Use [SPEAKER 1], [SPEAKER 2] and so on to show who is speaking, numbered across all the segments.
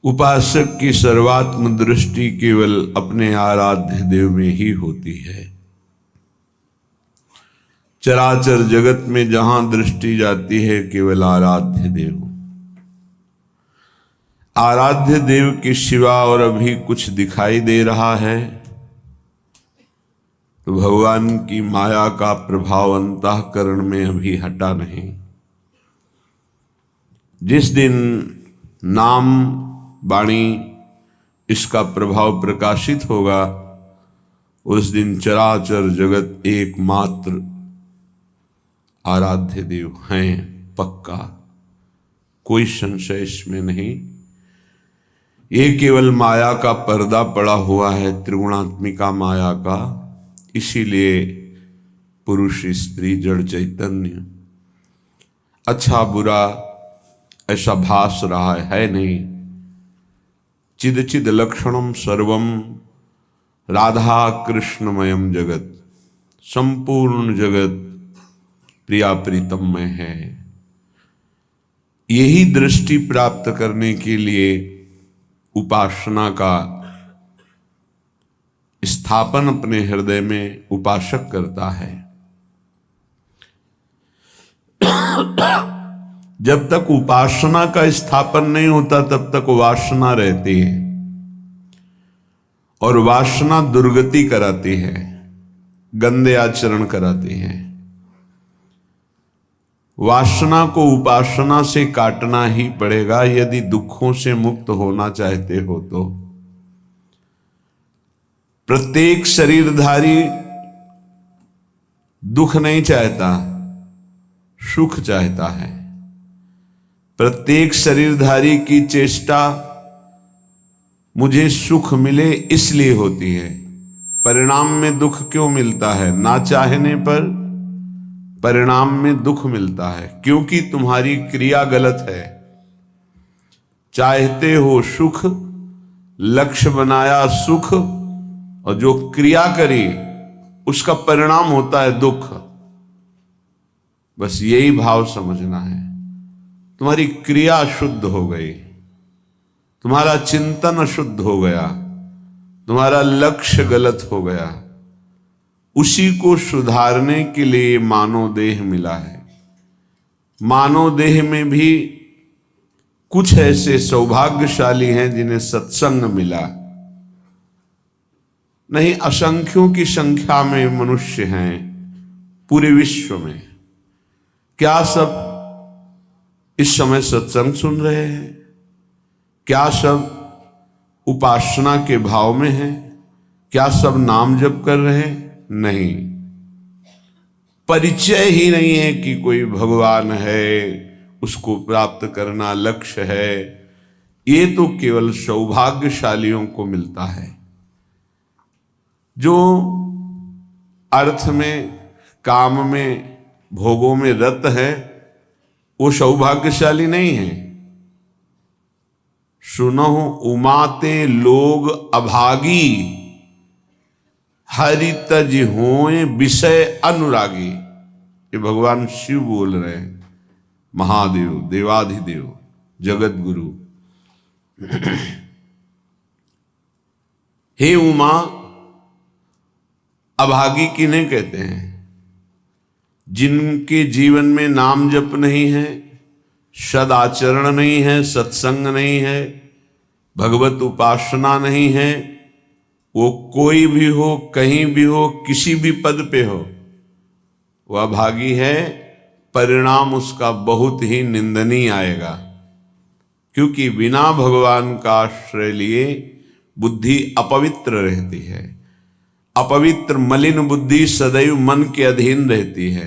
[SPEAKER 1] उपासक की सर्वात्म दृष्टि केवल अपने आराध्य देव में ही होती है। चराचर जगत में जहां दृष्टि जाती है केवल आराध्य देव, आराध्य देव के सिवा और अभी कुछ दिखाई दे रहा है तो भगवान की माया का प्रभाव अंतःकरण में अभी हटा नहीं। जिस दिन नाम वाणी इसका प्रभाव प्रकाशित होगा उस दिन चराचर जगत एकमात्र आराध्य देव हैं, पक्का, कोई संशय इसमें नहीं। ये केवल माया का पर्दा पड़ा हुआ है, त्रिगुणात्मिका माया का, इसीलिए पुरुष स्त्री जड़ चैतन्य अच्छा बुरा ऐसा भास रहा है नहीं। चिद चिद लक्षणम सर्वम राधा कृष्णमयम जगत, संपूर्ण जगत प्रिया प्रीतम में है। यही दृष्टि प्राप्त करने के लिए उपासना का स्थापन अपने हृदय में उपासक करता है। जब तक उपासना का स्थापन नहीं होता तब तक वासना रहती है और वासना दुर्गति कराती है, गंदे आचरण कराती है। वासना को उपासना से काटना ही पड़ेगा यदि दुखों से मुक्त होना चाहते हो तो। प्रत्येक शरीरधारी दुख नहीं चाहता, सुख चाहता है। प्रत्येक शरीरधारी की चेष्टा मुझे सुख मिले इसलिए होती है। परिणाम में दुख क्यों मिलता है? ना चाहने पर परिणाम में दुख मिलता है, क्योंकि तुम्हारी क्रिया गलत है। चाहते हो सुख, लक्ष्य बनाया सुख, और जो क्रिया करी उसका परिणाम होता है दुख। बस यही भाव समझना है। तुम्हारी क्रिया शुद्ध हो गई, तुम्हारा चिंतन अशुद्ध हो गया, तुम्हारा लक्ष्य गलत हो गया, उसी को सुधारने के लिए मानव देह मिला है। मानव देह में भी कुछ ऐसे सौभाग्यशाली हैं जिन्हें सत्संग मिला। नहीं, असंख्यों की संख्या में मनुष्य हैं पूरे विश्व में। क्या सब इस समय सत्संग सुन रहे हैं? क्या सब उपासना के भाव में हैं? क्या सब नाम जप कर रहे हैं? नहीं, परिचय ही नहीं है कि कोई भगवान है, उसको प्राप्त करना लक्ष्य है। ये तो केवल सौभाग्यशालियों को मिलता है। जो अर्थ में, काम में, भोगों में रत है वो सौभाग्यशाली नहीं है। सुनो उमाते लोग अभागी, हरि तज होए विषय अनुरागी। ये भगवान शिव बोल रहे हैं, महादेव, देवाधिदेव, जगत गुरु। हे उमा, अभागी किन्हें कहते हैं? जिनके जीवन में नाम जप नहीं है, सदाचरण नहीं है, सत्संग नहीं है, भगवत उपासना नहीं है। वो कोई भी हो, कहीं भी हो, किसी भी पद पे हो, वह अभागी है। परिणाम उसका बहुत ही निंदनीय आएगा, क्योंकि बिना भगवान का आश्रय लिए बुद्धि अपवित्र रहती है। अपवित्र मलिन बुद्धि सदैव मन के अधीन रहती है।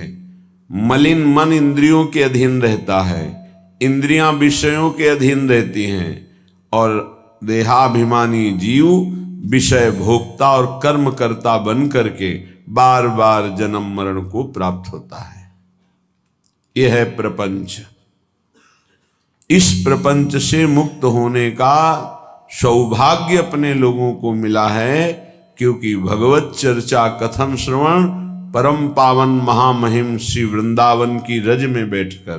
[SPEAKER 1] मलिन मन इंद्रियों के अधीन रहता है, इंद्रियां विषयों के अधीन रहती हैं, और देहाभिमानी जीव विषय भोक्ता और कर्म करता बन करके बार बार जन्म मरण को प्राप्त होता है। यह है प्रपंच। इस प्रपंच से मुक्त होने का सौभाग्य अपने लोगों को मिला है, क्योंकि भगवत चर्चा कथन श्रवण परम पावन महामहिम श्री वृंदावन की रज में बैठकर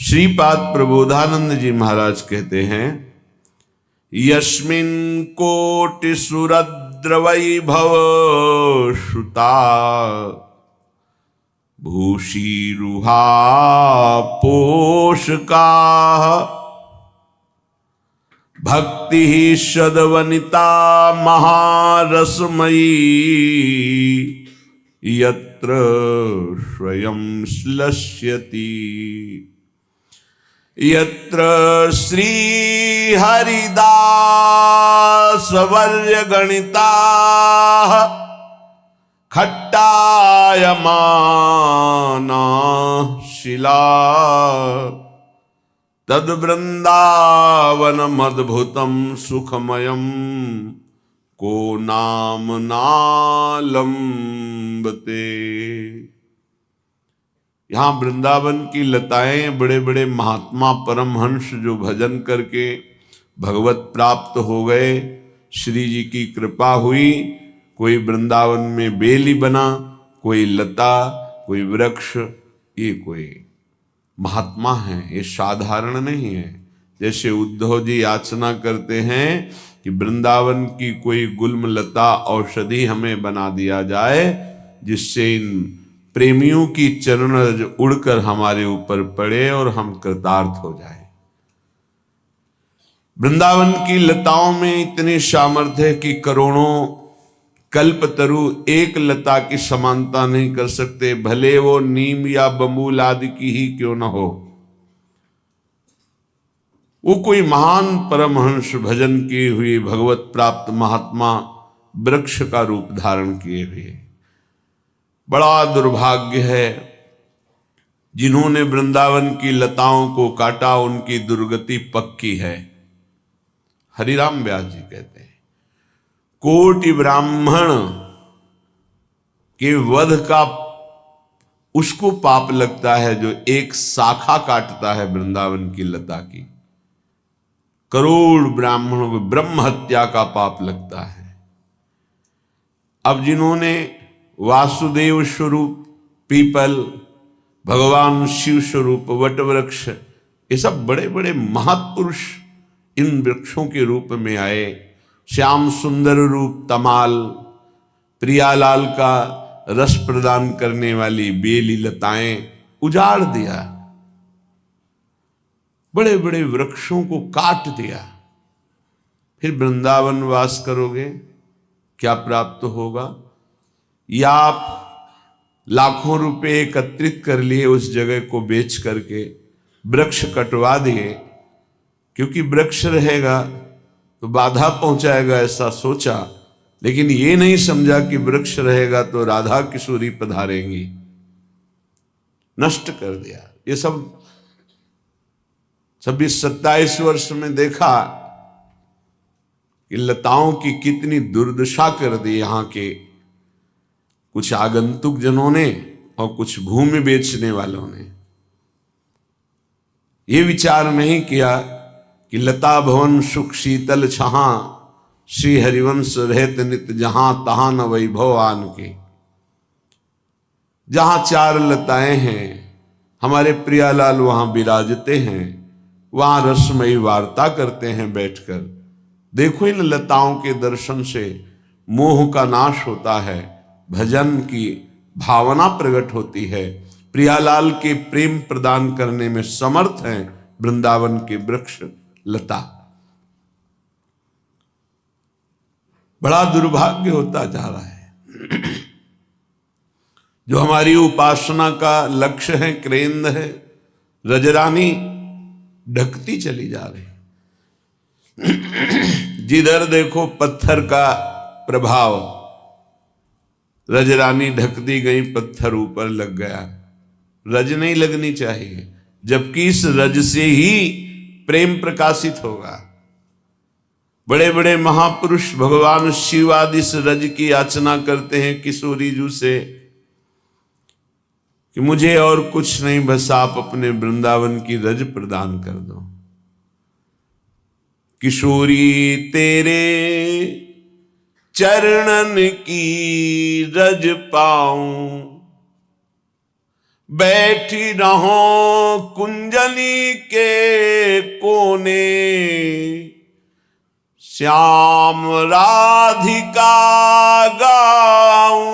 [SPEAKER 1] श्रीपाद प्रबोधानंद जी महाराज कहते हैं, यस्मिन् कोटि सुरद्र वैभव श्रुता भूषीरुहा पोषका भक्ति सदवनिता महारसमयी यत्र स्वयं श्लष्यति यत्र श्री हरिदास वर्य गणिता खट्टायमाना शिला तद वृंदावनमद्भुतं सुखमयं को नाम नालंबते। यहाँ वृंदावन की लताएं, बड़े बड़े महात्मा परमहंस जो भजन करके भगवत प्राप्त हो गए, श्री जी की कृपा हुई। कोई वृंदावन में बेली बना, कोई लता, कोई वृक्ष, ये कोई महात्मा है, ये साधारण नहीं है। जैसे उद्धव जी याचना करते हैं कि वृंदावन की कोई गुल्म लता औषधि हमें बना दिया जाए, जिससे इन प्रेमियों की चरण रज उड़कर हमारे ऊपर पड़े और हम कृतार्थ हो जाए। वृंदावन की लताओं में इतनी सामर्थ्य है कि करोड़ों कल्पतरु एक लता की समानता नहीं कर सकते, भले वो नीम या बबूल आदि की ही क्यों न हो। वो कोई महान परमहंस भजन किए हुए भगवत प्राप्त महात्मा वृक्ष का रूप धारण किए हुए। बड़ा दुर्भाग्य है जिन्होंने वृंदावन की लताओं को काटा, उनकी दुर्गति पक्की है। हरिराम व्यास जी कहते हैं, कोटि ब्राह्मण के वध का उसको पाप लगता है जो एक शाखा काटता है वृंदावन की लता की। करोड़ ब्राह्मणों को ब्रह्म हत्या का पाप लगता है। अब जिन्होंने वासुदेव स्वरूप पीपल, भगवान शिव स्वरूप वटवृक्ष, ये सब बड़े बड़े महत्पुरुष इन वृक्षों के रूप में आए। श्याम सुंदर रूप तमाल, प्रियालाल का रस प्रदान करने वाली बेली लताएं उजाड़ दिया, बड़े बड़े वृक्षों को काट दिया। फिर वृंदावन वास करोगे, क्या प्राप्त होगा? या आप लाखों रुपए एकत्रित कर लिए, उस जगह को बेच करके वृक्ष कटवा दिए, क्योंकि वृक्ष रहेगा तो बाधा पहुंचाएगा, ऐसा सोचा। लेकिन ये नहीं समझा कि वृक्ष रहेगा तो राधा किशोरी पधारेंगी, नष्ट कर दिया। ये सब 26-27 वर्ष में देखा कि लताओं की कितनी दुर्दशा कर दी यहाँ के कुछ आगंतुक जनों ने और कुछ भूमि बेचने वालों ने। ये विचार नहीं किया कि लता भवन सुख शीतल छहां, श्री हरिवंश रहत नित जहां, तहां न वैभव आन के। जहां चार लताएं हैं, हमारे प्रियालाल वहां विराजते हैं, वहां रसमयी वार्ता करते हैं बैठकर। देखो, इन लताओं के दर्शन से मोह का नाश होता है, भजन की भावना प्रकट होती है। प्रियालाल के प्रेम प्रदान करने में समर्थ हैं वृंदावन के वृक्ष लता। बड़ा दुर्भाग्य होता जा रहा है। जो हमारी उपासना का लक्ष्य है, केंद्र है, रजरानी ढकती चली जा रही। जिधर देखो पत्थर का प्रभाव, रजरानी ढकती गई, पत्थर ऊपर लग गया। रज नहीं लगनी चाहिए, जबकि इस रज से ही प्रेम प्रकाशित होगा। बड़े बड़े महापुरुष भगवान शिव आदि इस रज की याचना करते हैं किशोरी जू से कि मुझे और कुछ नहीं, बस आप अपने वृंदावन की रज प्रदान कर दो। किशोरी तेरे चरणन की रज पाऊं, बैठी रहो कुंजनी के कोने, श्याम राधिका गाऊं,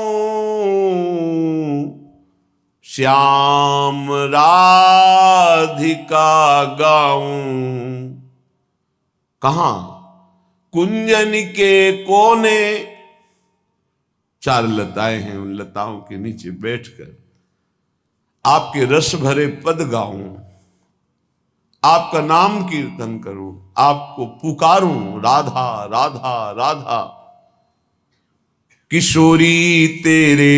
[SPEAKER 1] श्याम राधिका गाऊं। कहां? कुंजन के कोने। चार लताएं हैं, उन लताओं के नीचे बैठकर आपके रस भरे पद गाऊं, आपका नाम कीर्तन करूं, आपको पुकारूं, राधा राधा राधा। किशोरी तेरे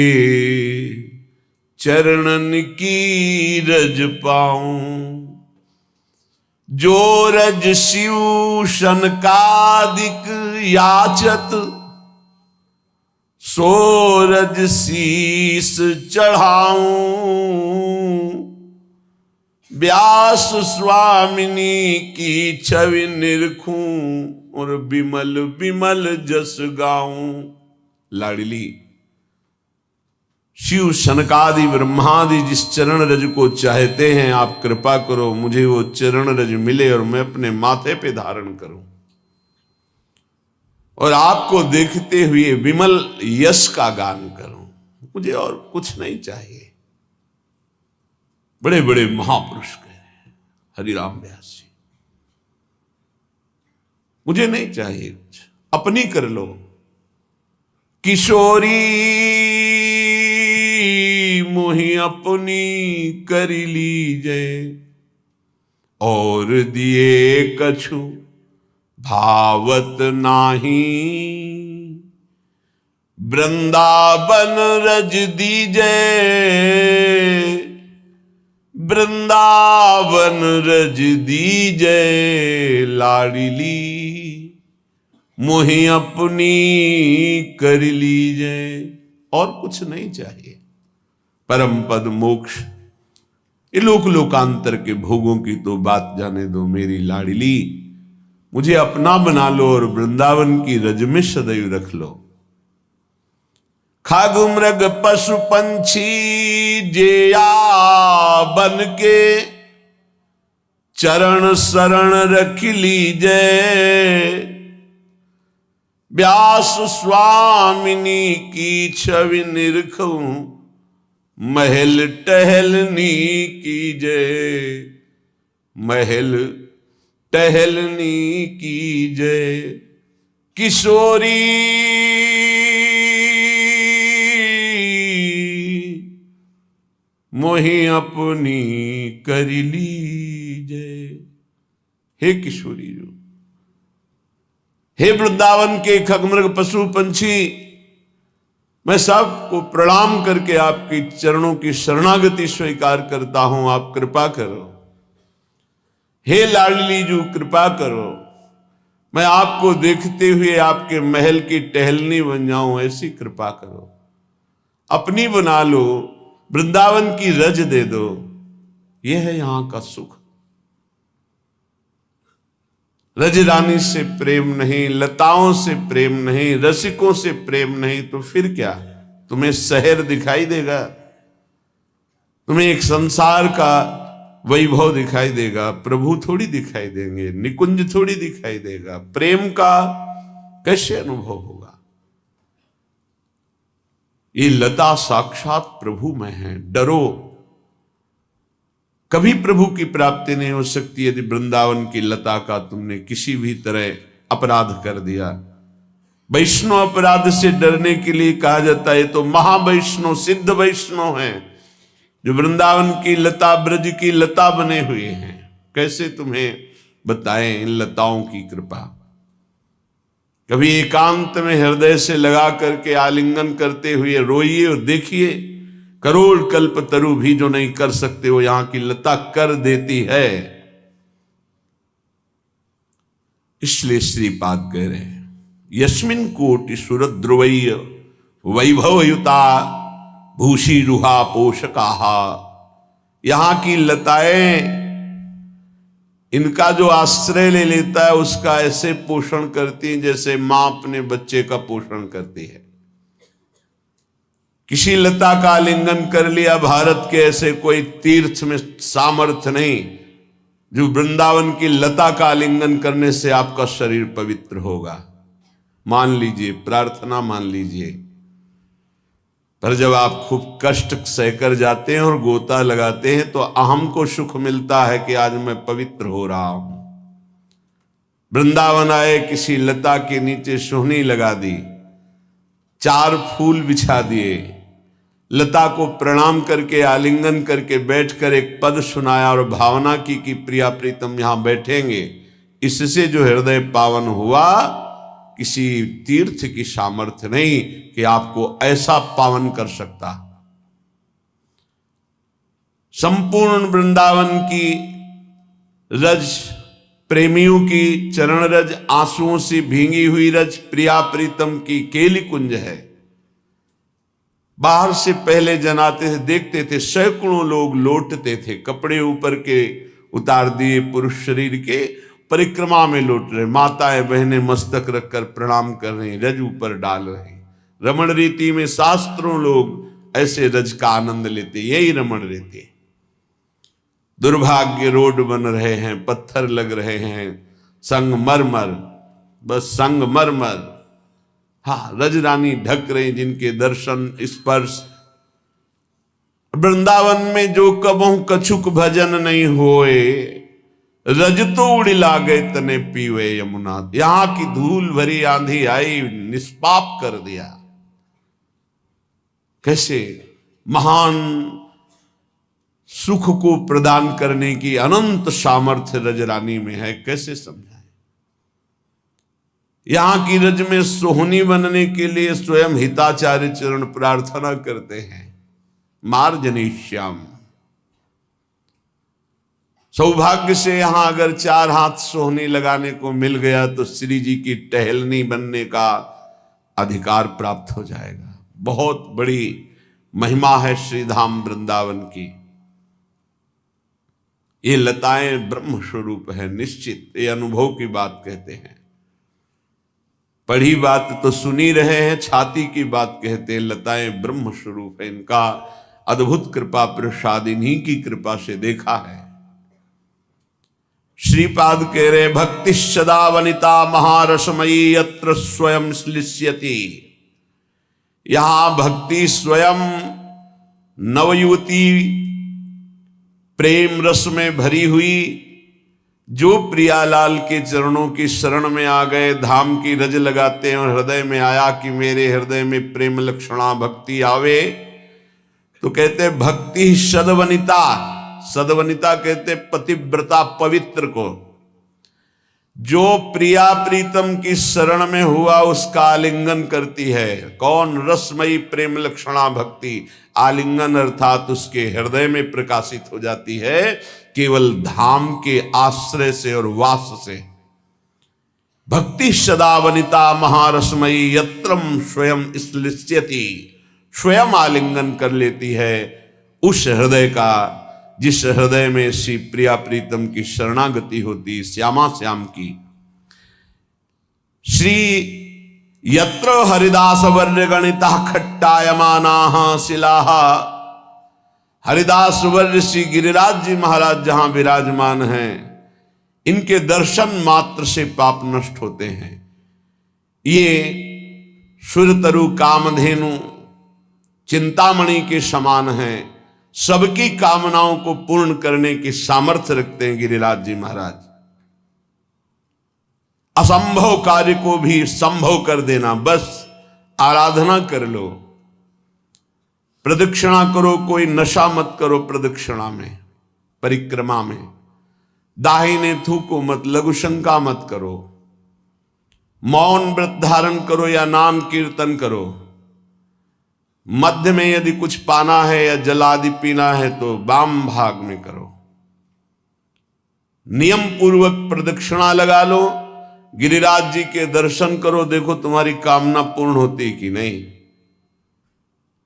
[SPEAKER 1] चरणन की रज पाऊं, जो रज शिव शनकादिक याचत, सो रज शीस चढ़ाऊं। व्यास स्वामिनी की छवि निरखूं और बिमल बिमल जस गाऊं। लाडली, शिव शनकादि ब्रह्मादि जिस चरण रज को चाहते हैं, आप कृपा करो मुझे वो चरण रज मिले और मैं अपने माथे पे धारण करूं और आपको देखते हुए विमल यश का गान करूं। मुझे और कुछ नहीं चाहिए। बड़े बड़े महापुरुष कह रहे हैं, हरिराम व्यास जी, मुझे नहीं चाहिए कुछ, अपनी कर लो। किशोरी मोहि अपनी कर लीजे, और दिए कछु भावत नाही। वृंदावन रज दीजे, वृंदावन रज दीजे। लाडली मोहि अपनी कर लीजे, और कुछ नहीं चाहिए। परम पद मोक्ष, ये लोक लोकांतर के भोगों की तो बात जाने दो। मेरी लाडली, मुझे अपना बना लो और वृंदावन की रज में सदैव रख लो। खाग मृग पशु पंछी जेया बन के, चरण शरण रख लीजे। व्यास स्वामिनी की छवि निरखूं, महल टहलनी कीजे, महल टहलनी कीजे। किशोरी मोहि अपनी कर लीजे। हे किशोरी जो, हे वृंदावन के खगमृग पशु पंछी, मैं सबको प्रणाम करके आपके चरणों की शरणागति स्वीकार करता हूं। आप कृपा करो। हे लाडली जू, कृपा करो, मैं आपको देखते हुए आपके महल की टहलनी बन जाऊं, ऐसी कृपा करो। अपनी बना लो, वृंदावन की रज दे दो। यह है यहां का सुख। रज रानी से प्रेम नहीं, लताओं से प्रेम नहीं, रसिकों से प्रेम नहीं, तो फिर क्या? तुम्हें शहर दिखाई देगा, तुम्हें एक संसार का वैभव दिखाई देगा, प्रभु थोड़ी दिखाई देंगे, निकुंज थोड़ी दिखाई देगा। प्रेम का कैसे अनुभव होगा? ये लता साक्षात प्रभु में है। डरो, कभी प्रभु की प्राप्ति नहीं हो सकती यदि वृंदावन की लता का तुमने किसी भी तरह अपराध कर दिया। वैष्णव अपराध से डरने के लिए कहा जाता है, तो महावैष्णव सिद्ध वैष्णव हैं जो वृंदावन की लता, ब्रज की लता बने हुए हैं। कैसे तुम्हें बताएं इन लताओं की कृपा। कभी एकांत में हृदय से लगा करके आलिंगन करते हुए रोइए और देखिए, करोड़ कल्प तरु भी जो नहीं कर सकते वो यहां की लता कर देती है। इसलिए श्रीपाद कह रहे हैं, यस्मिन कोटि सुरद्रुवय्य वैभवयुता भूषी रुहा पोषकाहा। यहां की लताएं, इनका जो आश्रय ले लेता है उसका ऐसे पोषण करती है जैसे मां अपने बच्चे का पोषण करती है। किसी लता का आलिंगन कर लिया, भारत के ऐसे कोई तीर्थ में सामर्थ्य नहीं जो वृंदावन की लता का आलिंगन करने से आपका शरीर पवित्र होगा। मान लीजिए, प्रार्थना मान लीजिए, पर जब आप खूब कष्ट सहकर जाते हैं और गोता लगाते हैं तो अहम को सुख मिलता है कि आज मैं पवित्र हो रहा हूं। वृंदावन आए, किसी लता के नीचे सोहनी लगा दी, 4 फूल बिछा दिए, लता को प्रणाम करके आलिंगन करके बैठकर एक पद सुनाया और भावना की कि प्रिया प्रीतम यहां बैठेंगे, इससे जो हृदय पावन हुआ, किसी तीर्थ की सामर्थ्य नहीं कि आपको ऐसा पावन कर सकता। संपूर्ण वृंदावन की रज, प्रेमियों की चरण रज, आंसुओं से भींगी हुई रज प्रिया प्रीतम की केली कुंज है। बाहर से पहले जनाते थे, देखते थे, सैकड़ों लोग लौटते थे, कपड़े ऊपर के उतार दिए पुरुष शरीर के, परिक्रमा में लौट रहे, माताएं बहनें मस्तक रखकर प्रणाम कर रही, रज ऊपर डाल रही। रमण रीति में शास्त्रों लोग ऐसे रज का आनंद लेते, यही रमण रीति। दुर्भाग्य रोड बन रहे हैं, पत्थर लग रहे हैं, संगमरमर, बस संगमरमर। हाँ, रजरानी ढक रही, जिनके दर्शन स्पर्श। वृंदावन में जो कबहू कछुक भजन नहीं होए, रज तो उड़ी लागे तने पीवे यमुना। यहां की धूल भरी आंधी आई, निष्पाप कर दिया। कैसे महान सुख को प्रदान करने की अनंत सामर्थ्य रजरानी में है, कैसे समझाएं। यहां की रज में सोहनी बनने के लिए स्वयं हिताचार्य चरण प्रार्थना करते हैं, मार्जनीश्याम। सौभाग्य से यहां अगर 4 हाथ सोहनी लगाने को मिल गया तो श्री जी की टहलनी बनने का अधिकार प्राप्त हो जाएगा। बहुत बड़ी महिमा है श्रीधाम वृंदावन की। ये लताएं ब्रह्म स्वरूप है, निश्चित, ये अनुभव की बात कहते हैं। पढ़ी बात तो सुनी रहे हैं, छाती की बात कहते हैं। लताएं ब्रह्म स्वरूप है, इनका अद्भुत कृपा प्रसाद इन्हीं की कृपा से देखा है। श्रीपाद कह रहे, भक्ति सदा वनिता महारसमयी यत्र स्वयं श्लिष्यति। यहां भक्ति स्वयं नवयुवती प्रेम रस में भरी हुई, जो प्रियालाल के चरणों की शरण में आ गए, धाम की रज लगाते हैं और हृदय में आया कि मेरे हृदय में प्रेम लक्षणा भक्ति आवे, तो कहते भक्ति सदवनिता। सदवनिता कहते पतिव्रता, पवित्र को। जो प्रिया प्रीतम की शरण में हुआ उसका आलिंगन करती है। कौन? रसमयी प्रेम लक्षणा भक्ति। आलिंगन अर्थात उसके हृदय में प्रकाशित हो जाती है, केवल धाम के आश्रय से और वास से। भक्ति सदा वनिता महारसमयी यत्रम स्वयं श्लिष्यति। स्वयं आलिंगन कर लेती है उस हृदय का जिस हृदय में श्री प्रिया प्रीतम की शरणागति होती, श्यामा श्याम की। श्री यत्र हरिदास वर्य गणिता खट्टायमानाः शिलाः। हरिदास वर्य श्री गिरिराज जी महाराज जहां विराजमान हैं, इनके दर्शन मात्र से पाप नष्ट होते हैं। ये सुरतरु कामधेनु चिंतामणि के समान हैं, सबकी कामनाओं को पूर्ण करने की सामर्थ्य रखते हैं गिरिराज जी महाराज। असंभव कार्य को भी संभव कर देना, बस आराधना कर लो, प्रदक्षिणा करो, कोई नशा मत करो प्रदक्षिणा में, परिक्रमा में, दाहिने थूको मत, लघुशंका मत करो, मौन व्रत धारण करो या नाम कीर्तन करो। मध्य में यदि कुछ पाना है या जल आदि पीना है तो वाम भाग में करो। नियम पूर्वक प्रदक्षिणा लगा लो, गिरिराज जी के दर्शन करो, देखो तुम्हारी कामना पूर्ण होती कि नहीं।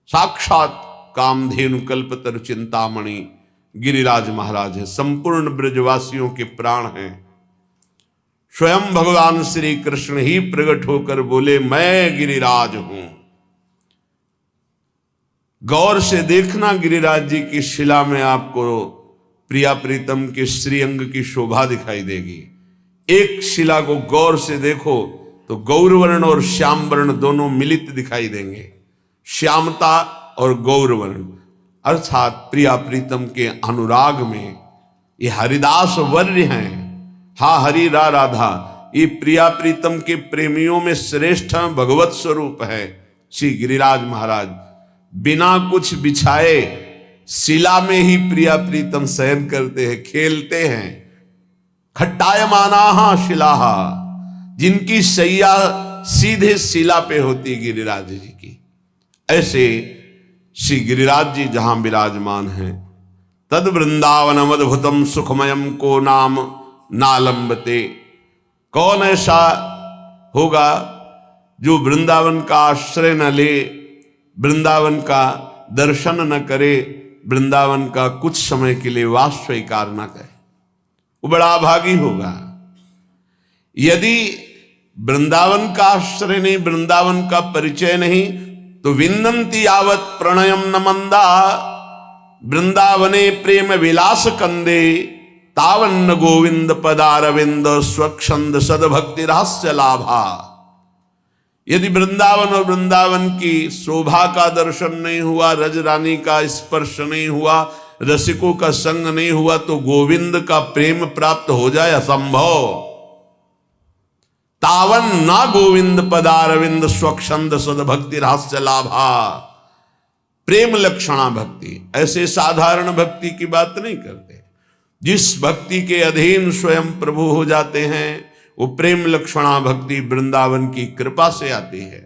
[SPEAKER 1] साक्षात कामधेनु कल्पतरु चिंतामणि गिरिराज महाराज है, संपूर्ण ब्रजवासियों के प्राण हैं। स्वयं भगवान श्री कृष्ण ही प्रकट होकर बोले, मैं गिरिराज हूं। गौर से देखना, गिरिराज जी की शिला में आपको प्रिया प्रीतम के श्रीअंग की शोभा दिखाई देगी। एक शिला को गौर से देखो तो गौरवर्ण और श्याम वर्ण दोनों मिलित दिखाई देंगे। श्यामता और गौरवर्ण अर्थात प्रिया प्रीतम के अनुराग में ये हरिदास वर्य हैं। हा हरि रा राधा, ये प्रिया प्रीतम के प्रेमियों में श्रेष्ठ भगवत स्वरूप है श्री गिरिराज महाराज। बिना कुछ बिछाए शिला में ही प्रिया प्रीतम शयन करते हैं, खेलते हैं। खट्टायमाना शिलाहा, जिनकी शैया सीधे शिला पे होती गिरिराज जी की, ऐसे श्री गिरिराज जी जहां विराजमान हैं। तद वृंदावनम अद्भुतम सुखमयम को नाम नालंबते। कौन ऐसा होगा जो वृंदावन का आश्रय न ले, वृंदावन का दर्शन न करे, वृंदावन का कुछ समय के लिए वास स्वीकार न करे, वो बड़ा अभागी होगा। यदि वृंदावन का आश्रय नहीं, वृंदावन का परिचय नहीं, तो विन्दन्ति यावत प्रणयम न मंदा, वृंदावने प्रेम विलास कंदे, तावन्न गोविंद पदारविंद स्वच्छंद सदभक्ति रहस्य लाभा। यदि वृंदावन और वृंदावन की शोभा का दर्शन नहीं हुआ, रज रानी का स्पर्श नहीं हुआ, रसिकों का संग नहीं हुआ, तो गोविंद का प्रेम प्राप्त हो जाए असंभव। तावन ना गोविंद पदारविंद स्वच्छंद सदभक्ति रहस्य लाभा। प्रेम लक्षणा भक्ति, ऐसे साधारण भक्ति की बात नहीं करते। जिस भक्ति के अधीन स्वयं प्रभु हो जाते हैं, वो प्रेम लक्षणा भक्ति वृंदावन की कृपा से आती है,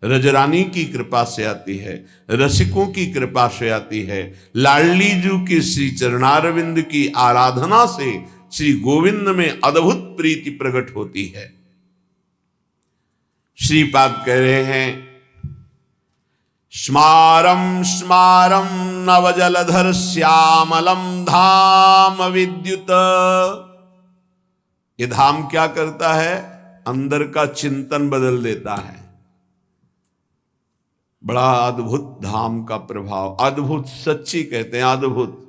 [SPEAKER 1] रजरानी की कृपा से आती है, रसिकों की कृपा से आती है। लाडली जू के श्री चरणारविंद की आराधना से श्री गोविंद में अद्भुत प्रीति प्रकट होती है। श्रीपाद कह रहे हैं, स्मारम स्मारम नवजलधर श्यामलम धाम विद्युत। ये धाम क्या करता है? अंदर का चिंतन बदल देता है। बड़ा अद्भुत धाम का प्रभाव, अद्भुत, सच्ची कहते हैं अद्भुत।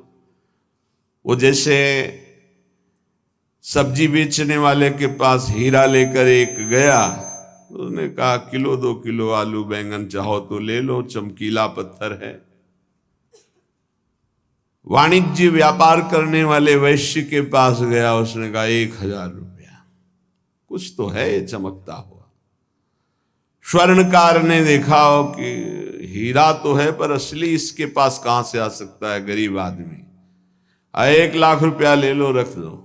[SPEAKER 1] वो जैसे सब्जी बेचने वाले के पास हीरा लेकर एक गया, उसने कहा किलो 2 किलो आलू बैंगन चाहो तो ले लो, चमकीला पत्थर है। वाणिज्य व्यापार करने वाले वैश्य के पास गया, उसने कहा 1000 रुपया, कुछ तो है ये चमकता हुआ। स्वर्णकार ने देखा हो कि हीरा तो है पर असली इसके पास कहां से आ सकता है, गरीब आदमी, 1 लाख रुपया ले लो, रख दो।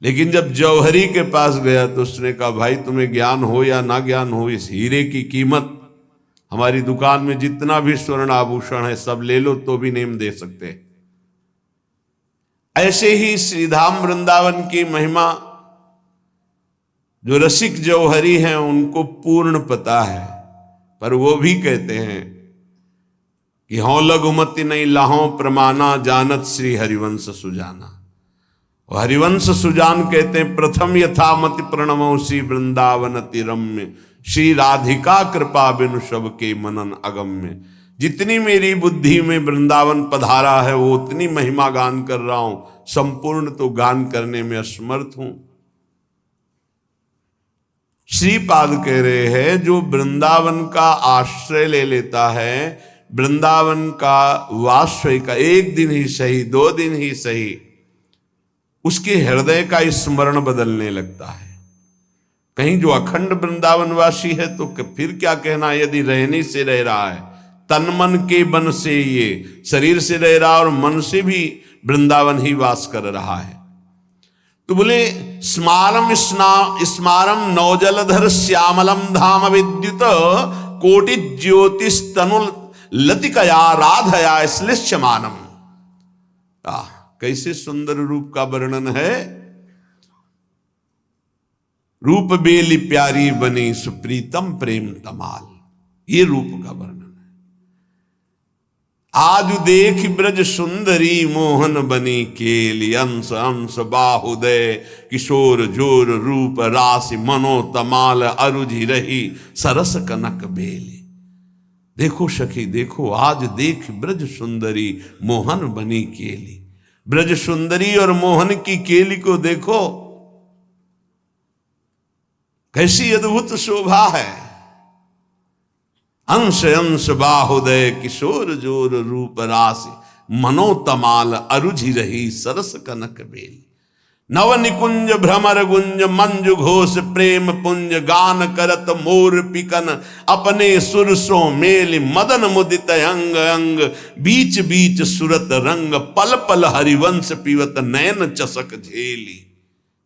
[SPEAKER 1] लेकिन जब जौहरी के पास गया तो उसने कहा भाई तुम्हें ज्ञान हो या ना ज्ञान हो, इस हीरे की कीमत हमारी दुकान में जितना भी स्वर्ण आभूषण है सब ले लो तो भी नहीं दे सकते। ऐसे ही श्रीधाम वृंदावन की महिमा जो रसिक जौहरी हैं उनको पूर्ण पता है, पर वो भी कहते हैं कि हों लघुमति नहीं लाहों प्रमाना, जानत श्री हरिवंश सुजाना। और हरिवंश सुजान कहते हैं प्रथम यथामति प्रणमोसी वृंदावन तिरम्य, श्री राधिका कृपा बिनु शब के मनन अगम्य। जितनी मेरी बुद्धि में वृंदावन पधारा है वो उतनी महिमा गान कर रहा हूं, संपूर्ण तो गान करने में असमर्थ हूं। श्रीपाद कह रहे हैं जो वृंदावन का आश्रय ले लेता है, वृंदावन का वाश्रय का, एक दिन ही सही 2 दिन ही सही, उसके हृदय का स्मरण बदलने लगता है। कहीं जो अखंड वृंदावनवासी है तो फिर क्या कहना, यदि रहने से रह रहा है, तन मन के बन से, ये शरीर से रह रहा और मन से भी वृंदावन ही वास कर रहा है। तो बोले स्मारम नौजलधर श्यामलम धाम विद्युत, कोटि ज्योतिष तनु लतिकया राधया श्लिष्यमानम। कैसे सुंदर रूप का वर्णन है। रूप बेली प्यारी बनी सुप्रीतम प्रेम तमाल, ये रूप का वर्णन है। आज देख ब्रज सुंदरी मोहन बनी केली, अंश अंश बाहुदय किशोर जोर रूप राशि मनो तमाल, अरुझि रही सरस कनक बेली। देखो सखी देखो, आज देख ब्रज सुंदरी मोहन बनी केली। ब्रज सुंदरी और मोहन की केली को देखो, कैसी अद्भुत शोभा है। अंश अंश बाहुदय किशोर जोर रूप राशि, मनोतमाल अरुझि रही सरस कनक बेली। नव निकुंज भ्रमर गुंज मंजु घोष प्रेम पुंज, गान करत मोर पिकन अपने सुरसों मेल। मदन मुदित अंग अंग बीच बीच सुरत रंग, पल पल हरिवंश पीवत नयन चसक झेली।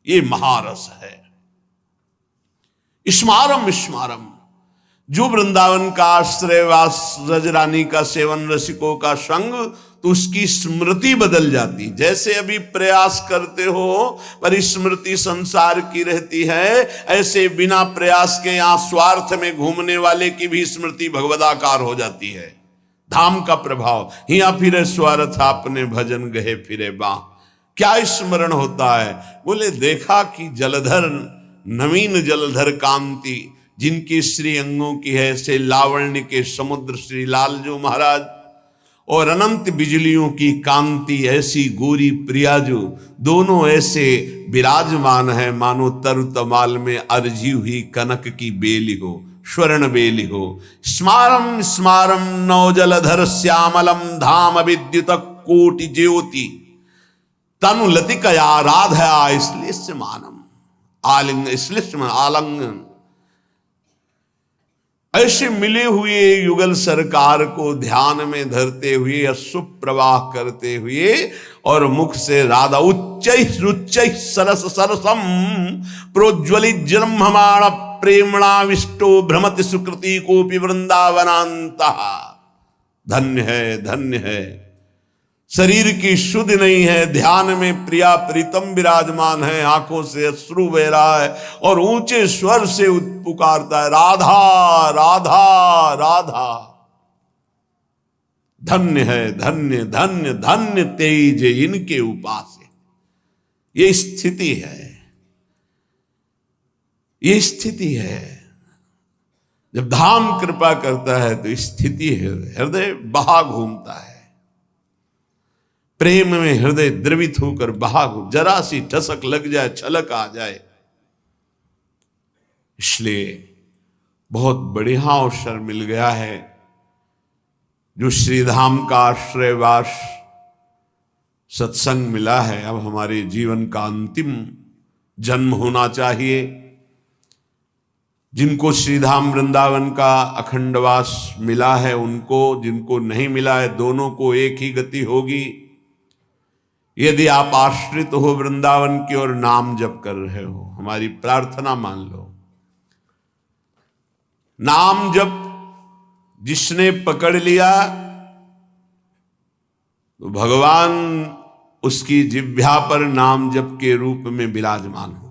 [SPEAKER 1] ये महारस है। स्मारम स्मारम, जो वृंदावन का आश्रयवास, रजरानी का सेवन, रसिकों का संग, तो उसकी स्मृति बदल जाती। जैसे अभी प्रयास करते हो पर स्मृति संसार की रहती है, ऐसे बिना प्रयास के यहां स्वार्थ में घूमने वाले की भी स्मृति भगवदाकार हो जाती है। धाम का प्रभाव। हिया फिरे स्वार्थ आपने भजन गहे फिरे बा। क्या स्मरण होता है? बोले देखा कि जलधर, नवीन जलधर कांति जिनकी श्री अंगों की है, से लावण्य के समुद्र श्री लालजू महाराज, और अनंत बिजलियों की कांति ऐसी गोरी प्रियाजू, दोनों ऐसे विराजमान है मानो तरु तमाल में अर्जी हुई कनक की बेली हो, स्वर्ण बेली हो। स्मारम स्मारम नवजलधर श्यामलम धाम विद्युत कोटि ज्योति, तनु लतिकया राधया इसलिए स्मानम आलिंग, इसलिए आलंगन। ऐसे मिले हुए युगल सरकार को ध्यान में धरते हुए, अश्रु प्रवाह करते हुए, और मुख से राधा उच्च रुच्च सरस सरसम प्रोज्वलित जन्ममाण प्रेमणाविष्टो भ्रमति सुकृति कोपि वृंदावनांता। धन्य है, धन्य है। शरीर की शुद्ध नहीं है, ध्यान में प्रिया प्रीतम विराजमान है, आंखों से अश्रु बह रहा है और ऊंचे स्वर से पुकारता है राधा राधा राधा। धन्य है, धन्य धन्य धन्य तेज इनके उपास। ये स्थिति है, ये स्थिति है। जब धाम कृपा करता है तो स्थिति है, हृदय बहा घूमता है। प्रेम में हृदय द्रवित होकर बहा, जरा सी ठसक लग जाए, छलक आ जाए। इसलिए बहुत बढ़िया अवसर मिल गया है, जो श्रीधाम का आश्रयवास सत्संग मिला है। अब हमारे जीवन का अंतिम जन्म होना चाहिए। जिनको श्रीधाम वृंदावन का अखंडवास मिला है उनको, जिनको नहीं मिला है दोनों को एक ही गति होगी। यदि आप आश्रित हो वृंदावन की और नाम जप कर रहे हो, हमारी प्रार्थना मान लो। नाम जप जिसने पकड़ लिया तो भगवान उसकी जिह्वा पर नाम जप के रूप में विराजमान हो।